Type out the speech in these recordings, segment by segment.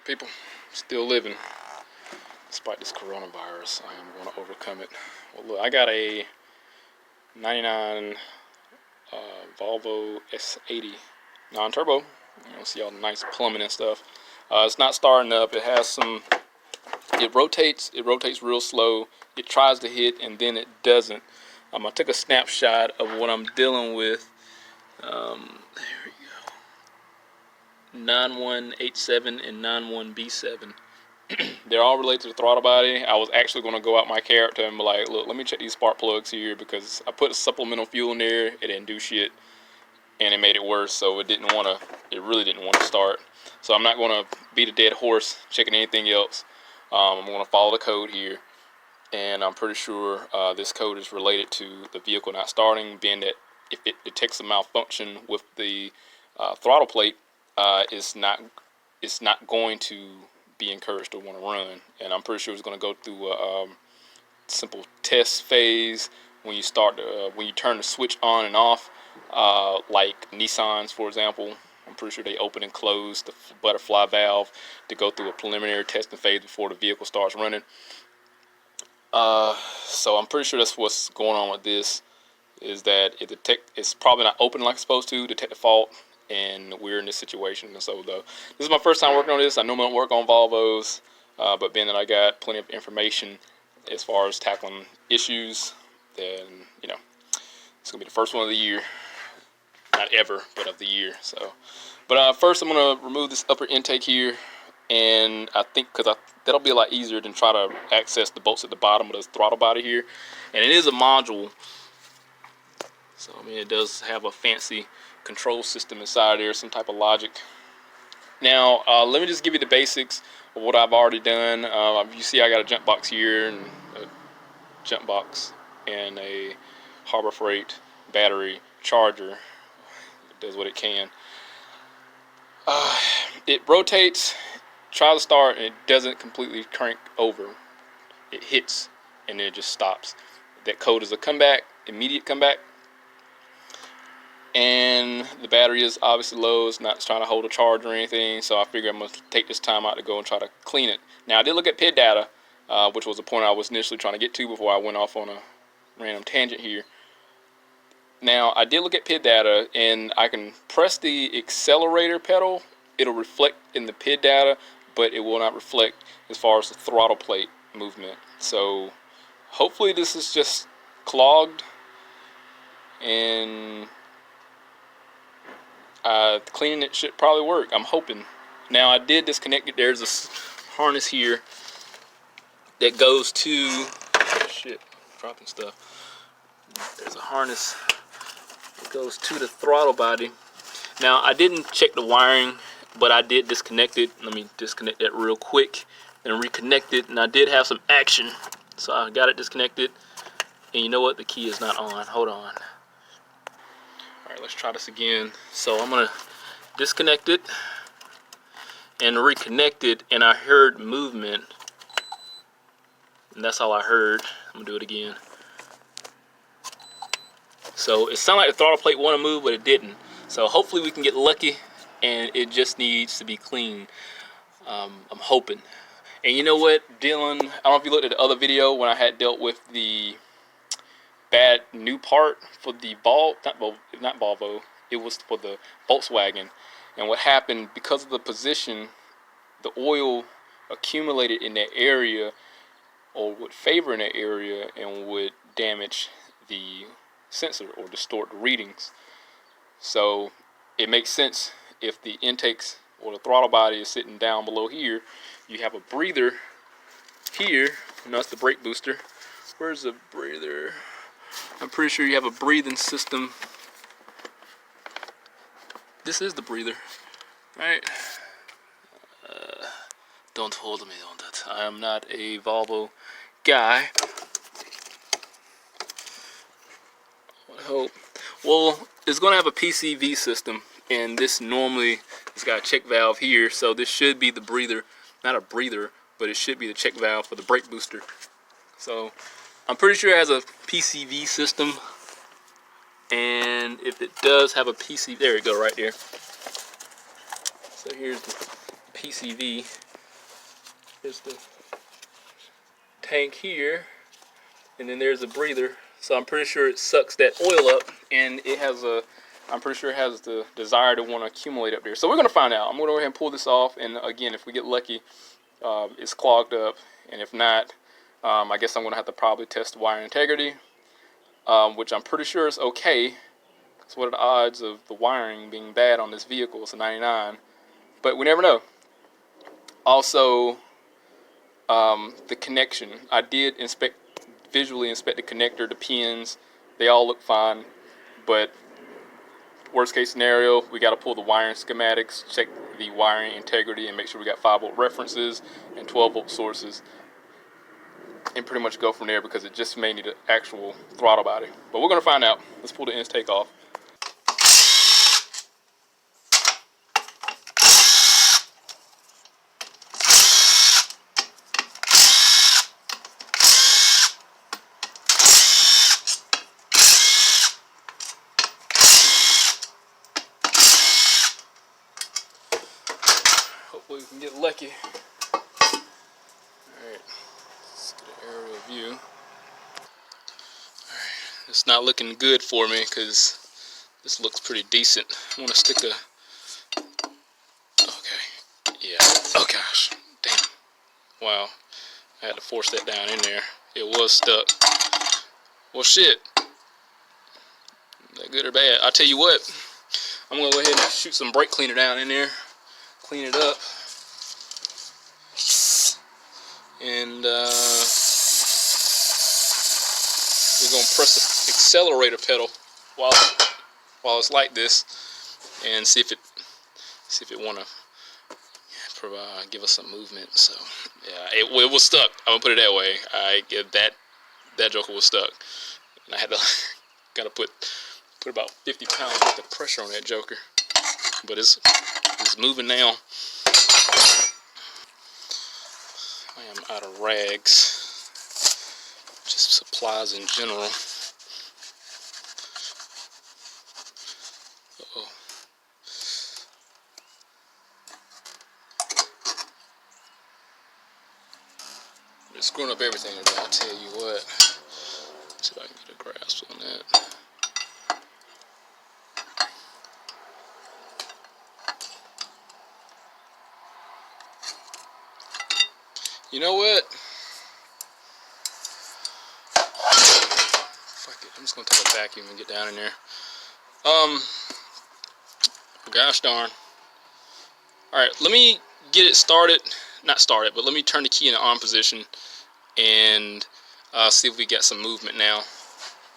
People, still living despite this coronavirus. I am going to overcome it. Well, look, I got a 99 Volvo S80 non-turbo. You know, see all the nice plumbing and stuff. It's not starting up. It has some. It rotates real slow. It tries to hit and then it doesn't. I took a snapshot of what I'm dealing with. There we go. 9187 and 91B7. They're all related to the throttle body. I was actually going to go out my character and be like, look, let me check these spark plugs here, because I put supplemental fuel in there. It didn't do shit, and it made it worse. So it really didn't want to start. So I'm not going to beat a dead horse checking anything else. I'm going to follow the code here, and I'm pretty sure this code is related to the vehicle not starting, being that if it detects a malfunction with the throttle plate, it's not going to be encouraged to want to run. And I'm pretty sure it's going to go through a simple test phase when you when you turn the switch on and off, like Nissan's, for example. I'm pretty sure they open and close the butterfly valve to go through a preliminary testing phase before the vehicle starts running. So I'm pretty sure that's what's going on with this, is that it's probably not open like it's supposed to detect the fault, and we're in this situation. And so this is my first time working on this. I normally don't work on Volvos, but being that I got plenty of information as far as tackling issues, then it's gonna be the first one of the year. Not ever, but of the year. So, but first I'm gonna remove this upper intake here, and I think that'll be a lot easier than try to access the bolts at the bottom of the throttle body here. And it is a module, so I mean it does have a fancy control system inside there, some type of logic. Now let me just give you the basics of what I've already done. You see I got a jump box here, and a jump box and a Harbor Freight battery charger. It does what it can. It rotates, tries to start, and it doesn't completely crank over. It hits and then it just stops. That code is a comeback, immediate comeback. And the battery is obviously low. It's not trying to hold a charge or anything, so I figure I'm going to take this time out to go and try to clean it. Now, I did look at PID data, which was the point I was initially trying to get to before I went off on a random tangent here. Now, I did look at PID data, and I can press the accelerator pedal. It'll reflect in the PID data, but it will not reflect as far as the throttle plate movement. So hopefully this is just clogged, and cleaning it should probably work. I'm hoping. Now, I did disconnect it. There's a harness here that goes to dropping stuff. There's a harness that goes to the throttle body. Now, I didn't check the wiring, but I did disconnect it. Let me disconnect that real quick and reconnect it. And I did have some action, so I got it disconnected. And you know what? The key is not on. Hold on. Alright, let's try this again. So I'm going to disconnect it and reconnect it, and I heard movement. And that's all I heard. I'm going to do it again. So it sounded like the throttle plate wanted to move, but it didn't. So hopefully we can get lucky, and it just needs to be clean. I'm hoping. And you know what, Dylan, I don't know if you looked at the other video when I had dealt with the bad new part for the not Volvo, it was for the Volkswagen. And what happened, because of the position, the oil accumulated in that area, or would favor in that area, and would damage the sensor or distort the readings. So it makes sense if the intakes or the throttle body is sitting down below here, you have a breather here. That's the brake booster. Where's the breather? I'm pretty sure you have a breathing system. This is the breather, right? Don't hold me on that. I am not a Volvo guy. I hope. Well, it's going to have a PCV system, and this normally it's got a check valve here, so this should be the breather. Not a breather, but it should be the check valve for the brake booster. So I'm pretty sure it has a PCV system, and if it does have a PCV, there you go, right there. So here's the PCV. There's the tank here, and then there's a breather. So I'm pretty sure it sucks that oil up, and it has I'm pretty sure it has the desire to want to accumulate up there. So we're gonna find out. I'm gonna go ahead and pull this off, and again, if we get lucky, it's clogged up, and if not, I guess I'm gonna have to probably test the wire integrity, which I'm pretty sure is okay. Because what are the odds of the wiring being bad on this vehicle? It's a 99, but we never know. Also, the connection. I did visually inspect the connector, the pins. They all look fine, but worst case scenario, we got to pull the wiring schematics, check the wiring integrity, and make sure we got 5-volt references and 12-volt sources, and pretty much go from there, because it just may need an actual throttle body. But we're gonna find out. Let's pull the intake off. Hopefully we can get lucky. Alright, let's get an aerial view. Alright, it's not looking good for me because this looks pretty decent. I want to stick a... Okay, yeah. Oh gosh, damn. Wow, I had to force that down in there. It was stuck. Well, shit. Is that good or bad? I'll tell you what. I'm going to go ahead and shoot some brake cleaner down in there. Clean it up. And we're going to press the accelerator pedal while it's like this, and see if it want to give us some movement. So yeah, it was stuck. I'm gonna put it that way. That joker was stuck, and I had to gotta put about 50 pounds worth of pressure on that joker. But it's moving now. I am out of rags, just supplies in general. Uh-oh. It's screwing up everything today, I'll tell you what. Let's see if I can get a grasp on that. You know what? Fuck it, I'm just gonna take a vacuum and get down in there. Gosh darn. Alright, let me get it started. Not started, but let me turn the key in the on position and see if we get some movement now.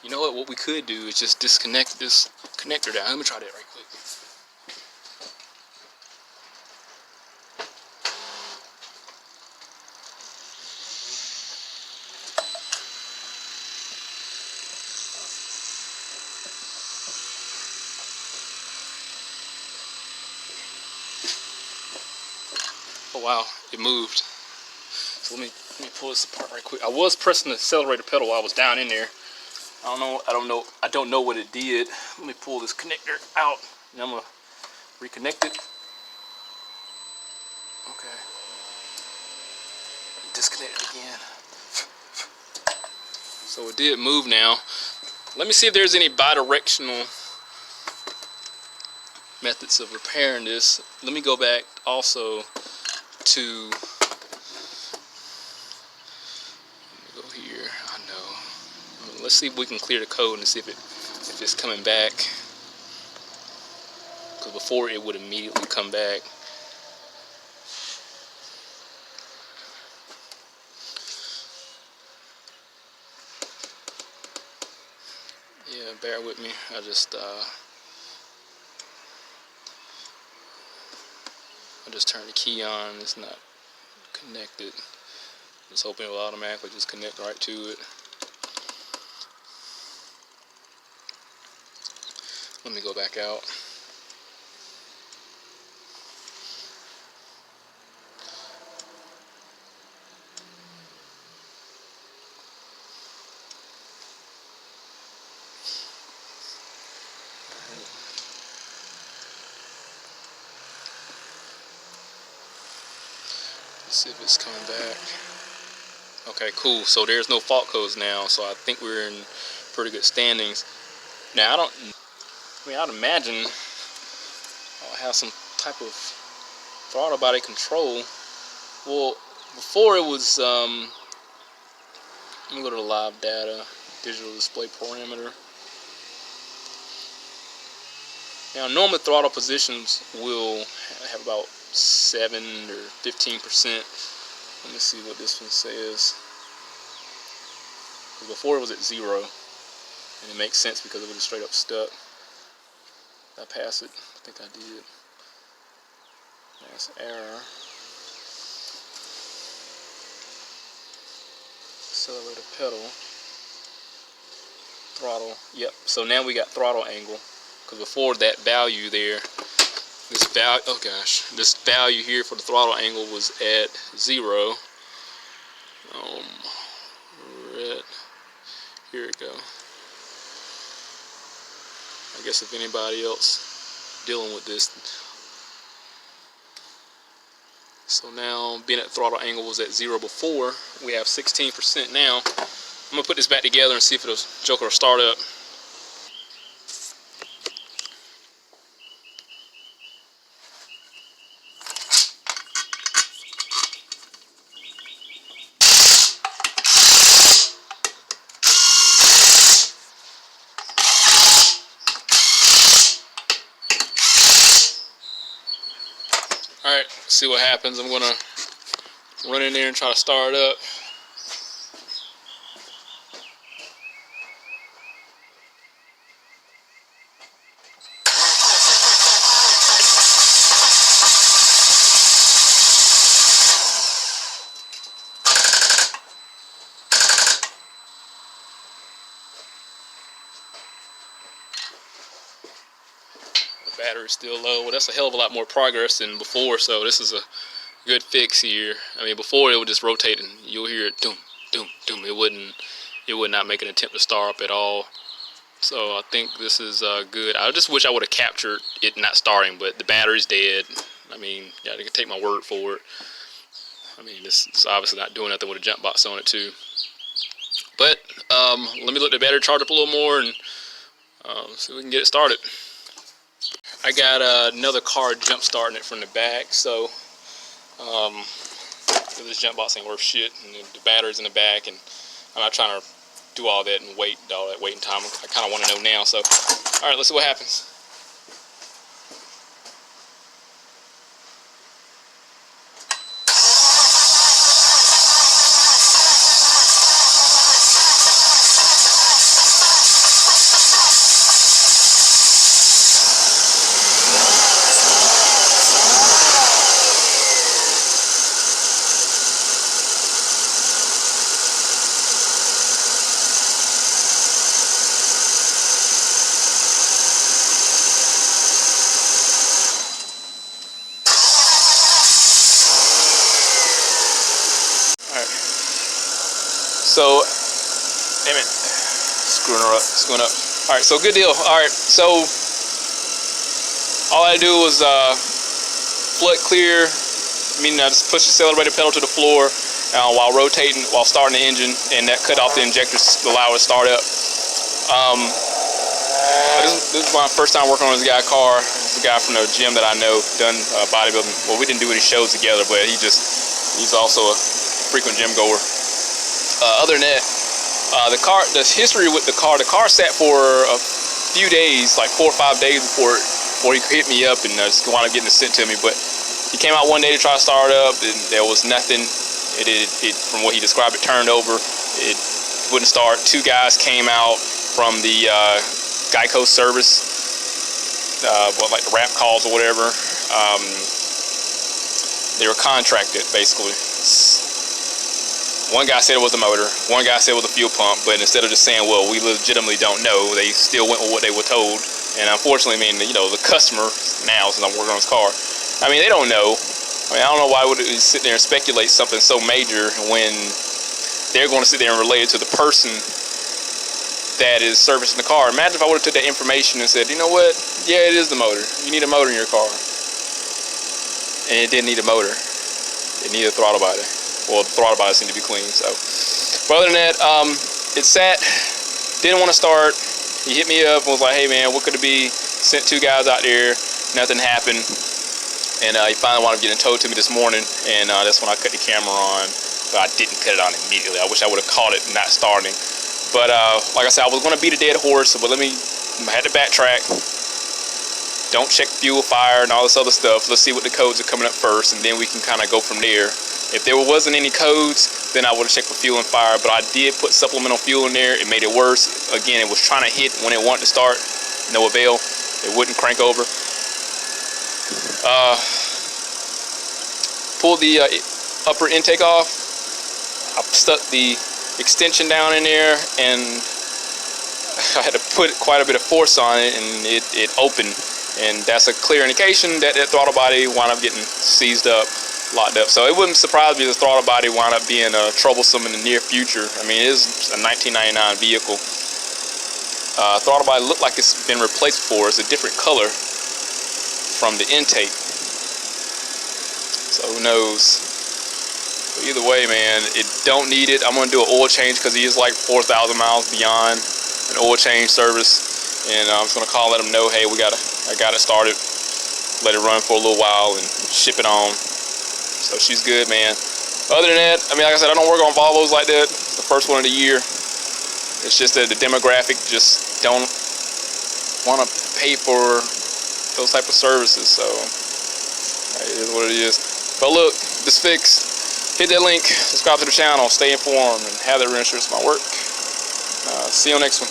You know what we could do is just disconnect this connector down. Let me try that right quick. Oh wow, it moved. So let me pull this apart right quick. I was pressing the accelerator pedal while I was down in there. I don't know what it did. Let me pull this connector out, and I'm gonna reconnect it. Okay. Disconnect it again. So it did move now. Let me see if there's any bidirectional methods of repairing this. Let me go back also to go here. I know. Let's see if we can clear the code and see if it's coming back. Because before it would immediately come back. Yeah, bear with me. I just turned the key on. It's not connected. Just hoping it will automatically just connect right to it. Let me go back out. see if it's coming back. Okay, cool. So there's no fault codes now, so I think we're in pretty good standings. Now I'd imagine I'll have some type of throttle body control. Well, before it was, let me go to the live data, digital display parameter. Now, normal throttle positions will have about 7 or 15%. Let me see what this one says. Before it was at 0, and it makes sense because it was straight up stuck. Did I pass it? I think I did. That's error. Accelerator pedal. Throttle. Yep. So now we got throttle angle. Because before that value there, this value here for the throttle angle was at 0. Red. Here we go. I guess if anybody else dealing with this. So now, being at throttle angle was at 0 before, we have 16% now. I'm gonna put this back together and see if it'll joker will start up. Alright, see what happens. I'm gonna run in there and try to start it up. The battery's still low. Well, that's a hell of a lot more progress than before, so this is a good fix here. I mean, before it would just rotate and you'll hear it doom, doom, doom. It would not make an attempt to start up at all. So I think this is good. I just wish I would have captured it not starting, but the battery's dead. I mean, yeah, they can take my word for it. I mean, this is obviously not doing nothing with a jump box on it too. But let me let the battery charge up a little more and see if we can get it started. I got another car jump starting it from the back, so this jump box ain't worth shit, and the battery's in the back, and I'm not trying to do all that and wait all that waiting time. I kind of want to know now, so all right, let's see what happens. So, damn it, screwing up. All right, so good deal. All right, so all I do was flood clear, meaning I just push the accelerator pedal to the floor while rotating, while starting the engine, and that cut off the injectors to allow it to start up. This is my first time working on this guy's car. This is a guy from the gym that I know, done bodybuilding. Well, we didn't do any shows together, but he's also a frequent gym goer. Other than that, the history with the car sat for a few days, like 4 or 5 days before he hit me up and just wound up getting it sent to me. But he came out one day to try to start up, and there was nothing. It from what he described, it turned over. It wouldn't start. 2 guys came out from the Geico service, like the wrap calls or whatever. They were contracted, basically. One guy said it was the motor, one guy said it was the fuel pump, but instead of just saying, well, we legitimately don't know, they still went with what they were told. And unfortunately, I mean, you know, the customer now, since I'm working on his car, I mean, they don't know. I mean, I don't know why would it sit there and speculate something so major when they're going to sit there and relate it to the person that is servicing the car. Imagine if I would have took that information and said, you know what, yeah, it is the motor. You need a motor in your car. And it didn't need a motor. it needed a throttle body. Well, the throttle body seemed to be clean. So, but other than that, it sat. Didn't want to start. He hit me up and was like, "Hey man, what could it be?" Sent 2 guys out there. Nothing happened. And he finally wound up getting towed to me this morning, and that's when I cut the camera on. But I didn't cut it on immediately. I wish I would have caught it not starting. But like I said, I was going to beat a dead horse, but I had to backtrack. Don't check fuel, fire, and all this other stuff. Let's see what the codes are coming up first, and then we can kind of go from there. If there wasn't any codes, then I would have checked for fuel and fire, but I did put supplemental fuel in there. It made it worse. Again, it was trying to hit when it wanted to start. No avail. It wouldn't crank over. Pulled the upper intake off. I stuck the extension down in there, and I had to put quite a bit of force on it, and it opened. And that's a clear indication that that throttle body wound up getting seized up, locked up. So it wouldn't surprise me if the throttle body wound up being troublesome in the near future. I mean, it is a 1999 vehicle. Throttle body looked like it's been replaced before. It's a different color from the intake. So who knows? But either way, man, it don't need it. I'm gonna do an oil change because he is like 4,000 miles beyond an oil change service, and I'm just gonna let him know, hey, I got it started. Let it run for a little while and ship it on. So she's good, man. Other than that, I mean, like I said, I don't work on Volvos like that. It's the first one of the year. It's just that the demographic just don't want to pay for those type of services. So it is what it is. But look, this fixed. Hit that link, subscribe to the channel, stay informed, and have that reinsurance my work. See you on the next one.